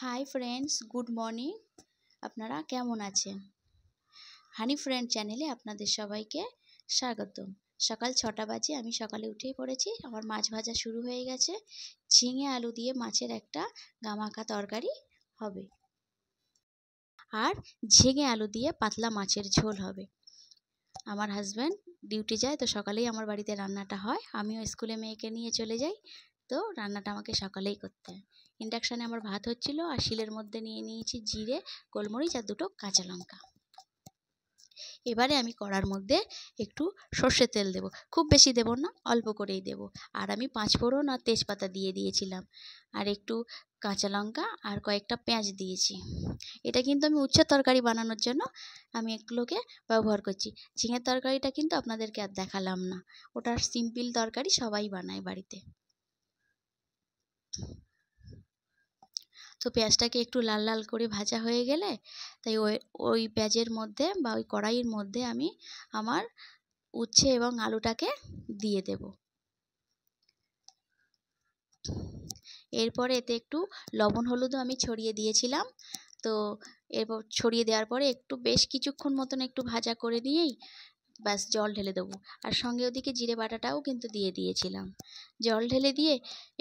Hi friends, good morning. আপনারা কেমন আছেন? হানি ফ্রেন্ড চ্যানেলে আপনাদের সবাইকে স্বাগতম। সকাল 6টা বাজে, আমি সকালে উঠেই পড়েছি। আমার মাছ ভাজা শুরু হয়ে গেছে। ঝিঙে আলু দিয়ে মাছের একটা গামাখা তরকারি হবে, আর ঝিঙে আলু দিয়ে পাতলা মাছের ঝোল হবে। আমার হাজব্যান্ড ডিউটি যায়, তো সকালেই আমার বাড়িতে রান্নাটা হয়। আমিও স্কুলে মেয়েকে নিয়ে চলে যাই, তো রান্নাটা আমাকে সকালেই করতে হয়। ইন্ডাকশানে আমার ভাত হচ্ছিল, আর শিলের মধ্যে নিয়ে নিয়েছি জিরে, গোলমরিচ আর 2টো কাঁচা লঙ্কা। এবারে আমি কড়ার মধ্যে একটু সর্ষের তেল দেব, খুব বেশি দেব না, অল্প করেই দেব। আর আমি 5 ফোড়ন আর তেজপাতা দিয়ে দিয়েছিলাম, আর একটু কাঁচা লঙ্কা আর কয়েকটা পেঁয়াজ দিয়েছি। এটা কিন্তু আমি উচ্ছে তরকারি বানানোর জন্য আমি এগুলোকে ব্যবহার করছি। ঝিঙের তরকারিটা কিন্তু আপনাদেরকে আর দেখালাম না, ওটা সিম্পল তরকারি, সবাই বানায় বাড়িতে। তো পেঁয়াজটাকে একটু লাল লাল করে ভাজা হয়ে গেলে, তাই ওই পেঁয়াজের মধ্যে বা ওই কড়াইয়ের মধ্যে আমি আমার উচ্ছে এবং আলুটাকে দিয়ে দেব। এরপরে এতে একটু লবণ হলুদও আমি ছড়িয়ে দিয়েছিলাম। তো এরপর ছড়িয়ে দেওয়ার পরে একটু বেশ কিছুক্ষণ মতন একটু ভাজা করে নিয়েই ব্যাস জল ঢেলে দেবো। আর সঙ্গে ওদিকে জিরে বাটাটাও কিন্তু দিয়ে দিয়েছিলাম। জল ঢেলে দিয়ে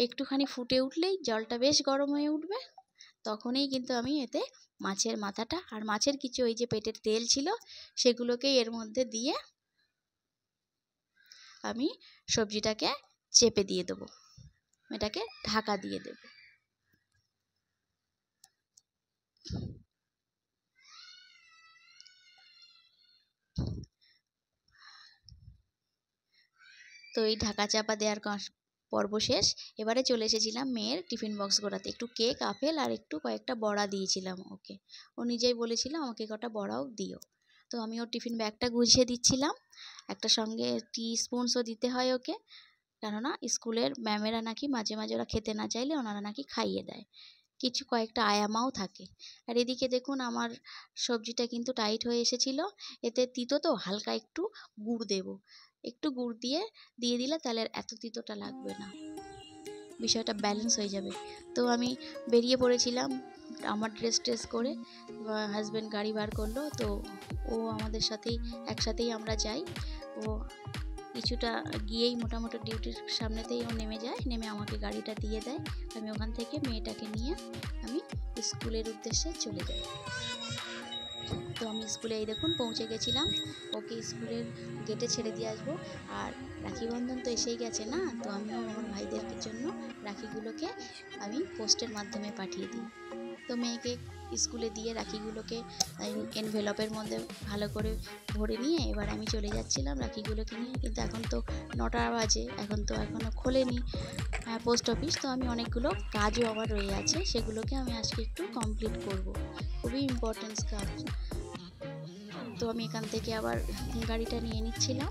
একটুখানি ফুটে উঠলেই, জলটা বেশ গরম হয়ে উঠবে, তখনই কিন্তু আমি এতে মাছের মাথাটা আর মাছের কিছু ওই যে পেটের তেল ছিল সেগুলোকেই এর মধ্যে দিয়ে আমি সবজিটাকে চেপে দিয়ে দেবো, এটাকে ঢাকা দিয়ে দেব। তো এই ঢাকা চাপা দেওয়ার পর্ব শেষ। এবারে চলে এসেছিলাম মেয়ের টিফিন বক্স গোড়াতে। একটু কেক, আপেল আর একটু কয়েকটা বড়া দিয়েছিলাম ওকে। ও নিজেই বলেছিল আমাকে কটা বড়াও দিও। তো আমি ওর টিফিন ব্যাগটা গুছিয়ে দিচ্ছিলাম। একটা সঙ্গে টি স্পুনসও দিতে হয় ওকে, কেননা স্কুলের ম্যামেরা নাকি মাঝে মাঝে ওরা খেতে না চাইলে ওনারা নাকি খাইয়ে দেয়। কিছু কয়েকটা আয়ামাও থাকে। আর এদিকে দেখুন আমার সবজিটা কিন্তু টাইট হয়ে এসেছিলো। এতে তিতো তো হালকা একটু গুড় দেব, একটু গুড় দিয়ে দিলে তাহলে এত তিতোটা লাগবে না, বিষয়টা ব্যালেন্স হয়ে যাবে। তো আমি বেরিয়ে পড়েছিলাম আমার ড্রেস করে। হাজব্যান্ড গাড়ি বার করলো, তো ও আমাদের সাথেই একসাথেই আমরা যাই। ও কিছুটা গিয়েই মোটামুটি ডিউটির সামনেতেই ও নেমে যায়, নেমে আমাকে গাড়িটা দিয়ে দেয়। আমি ওখান থেকে মেয়েটাকে নিয়ে আমি স্কুলের উদ্দেশ্যে চলে যাই। তো আমি স্কুলে এই দেখুন পৌঁছে গেছিলাম। ওকে স্কুলের গেটে ছেড়ে দিয়ে আসবো। আর রাখি বন্ধন তো এসেই গেছে না, তো আমিও আমার ভাইদের জন্য রাখিগুলোকে আমি পোস্টের মাধ্যমে পাঠিয়ে দিই। তো মেয়েকে স্কুলে দিয়ে রাখিগুলোকে এনভেলপের মধ্যে ভালো করে ভরে নিয়ে এবার আমি চলে যাচ্ছিলাম রাখিগুলোকে নিয়ে। কিন্তু এখন তো 9টা বাজে, এখনও খোলেনি পোস্ট অফিস। তো আমি অনেকগুলো কাজও আমার রয়ে আছে, সেগুলোকে আমি আজকে একটু কমপ্লিট করব, খুবই ইম্পর্টেন্ট কাজ। তো আমি এখান থেকে আবার গাড়িটা নিয়ে নিচ্ছিলাম,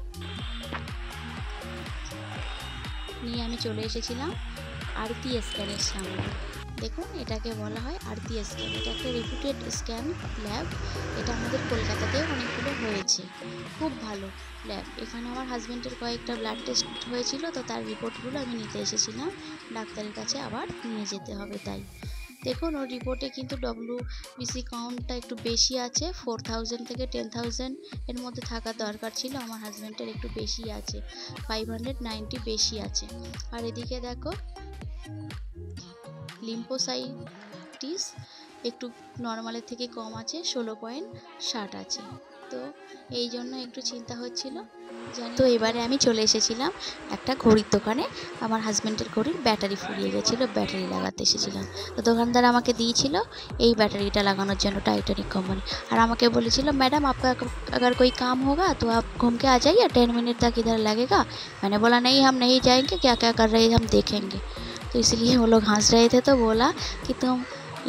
নিয়ে আমি চলে এসেছিলাম আরতি স্ক্যানের সামনে। দেখুন এটাকে বলা হয় আরতি স্ক্যান। এটা একটা রেপুটেড স্ক্যান ল্যাব। এটা আমাদের কলকাতাতেও অনেকগুলো হয়েছে, খুব ভালো ল্যাব। এখানে আমার হাজব্যান্ডের কয়েকটা ব্লাড টেস্ট হয়েছিল, তো তার রিপোর্টগুলো আমি নিতে এসেছিলাম। ডাক্তারের কাছে আবার নিয়ে যেতে হবে, তাই দেখুন ওর রিপোর্টে কিন্তু WBC কাউন্টটা একটু বেশি আছে। 4000 থেকে 10,000 এর মধ্যে থাকা দরকার ছিল, আমার হাজব্যান্ডের একটু বেশি আছে, 590 বেশি আছে। আর এদিকে দেখো লিম্ফোসাইটিস একটু নর্মালের থেকে কম আছে, 16.60 আছে। তো এই জন্য একটু চিন্তা হচ্ছিল। তো এবারে আমি চলে এসেছিলাম একটা ঘড়ির দোকানে। আমার হাজব্যান্ডের ঘড়ির ব্যাটারি ফুরিয়ে গেছিলো, ব্যাটারি লাগাতে এসেছিলাম। তো দোকানদার আমাকে দিয়েছিল এই ব্যাটারিটা লাগানোর জন্য, টাইটানিক কোম্পানি। আর আমাকে বলেছিল मैडम आपका अगर कोई काम होगा तो आप घूम के आ जाइए, 10 मिनट तक इधर लगेगा। मैंने बोला नहीं, हम नहीं जाएंगे, क्या क्या कर रहे हैं हम देखेंगे। तो इसलिए वो लोग हंस रहे थे, तो बोला कि तुम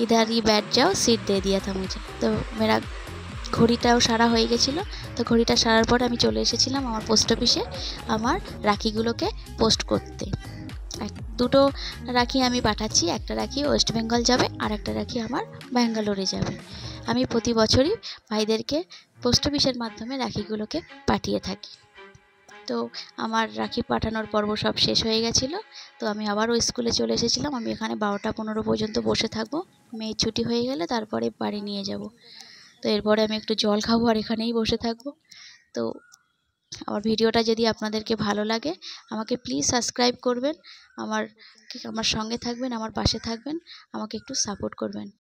इधर ही बैठ जाओ, सीट दे दिया था मुझे। तो मेरा ঘড়িটাও সারা হয়ে গেছিলো। তো ঘড়িটা সারার পর আমি চলে এসেছিলাম আমার পোস্ট অফিসে আমার রাখিগুলোকে পোস্ট করতে। 2টো রাখি আমি পাঠাচ্ছি, একটা রাখি ওয়েস্ট বেঙ্গল যাবে আর একটা রাখি আমার ব্যাঙ্গালোরে যাবে। আমি প্রতি বছরই ভাইদেরকে পোস্ট অফিসের মাধ্যমে রাখিগুলোকে পাঠিয়ে থাকি। তো আমার রাখি পাঠানোর পর্ব সব শেষ হয়ে গেছিলো। তো আমি আবারও স্কুলে চলে এসেছিলাম। আমি এখানে 12টা 15 পর্যন্ত বসে থাকবো। মেয়ের ছুটি হয়ে গেলে তারপরে বাড়ি নিয়ে যাব। তো এরপরে আমি একটু জল খাবো আর এখানেই বসে থাকবো। তো আমার ভিডিওটা যদি আপনাদেরকে ভালো লাগে আমাকে প্লিজ সাবস্ক্রাইব করবেন, আমার সঙ্গে থাকবেন, আমার পাশে থাকবেন, আমাকে একটু সাপোর্ট করবেন।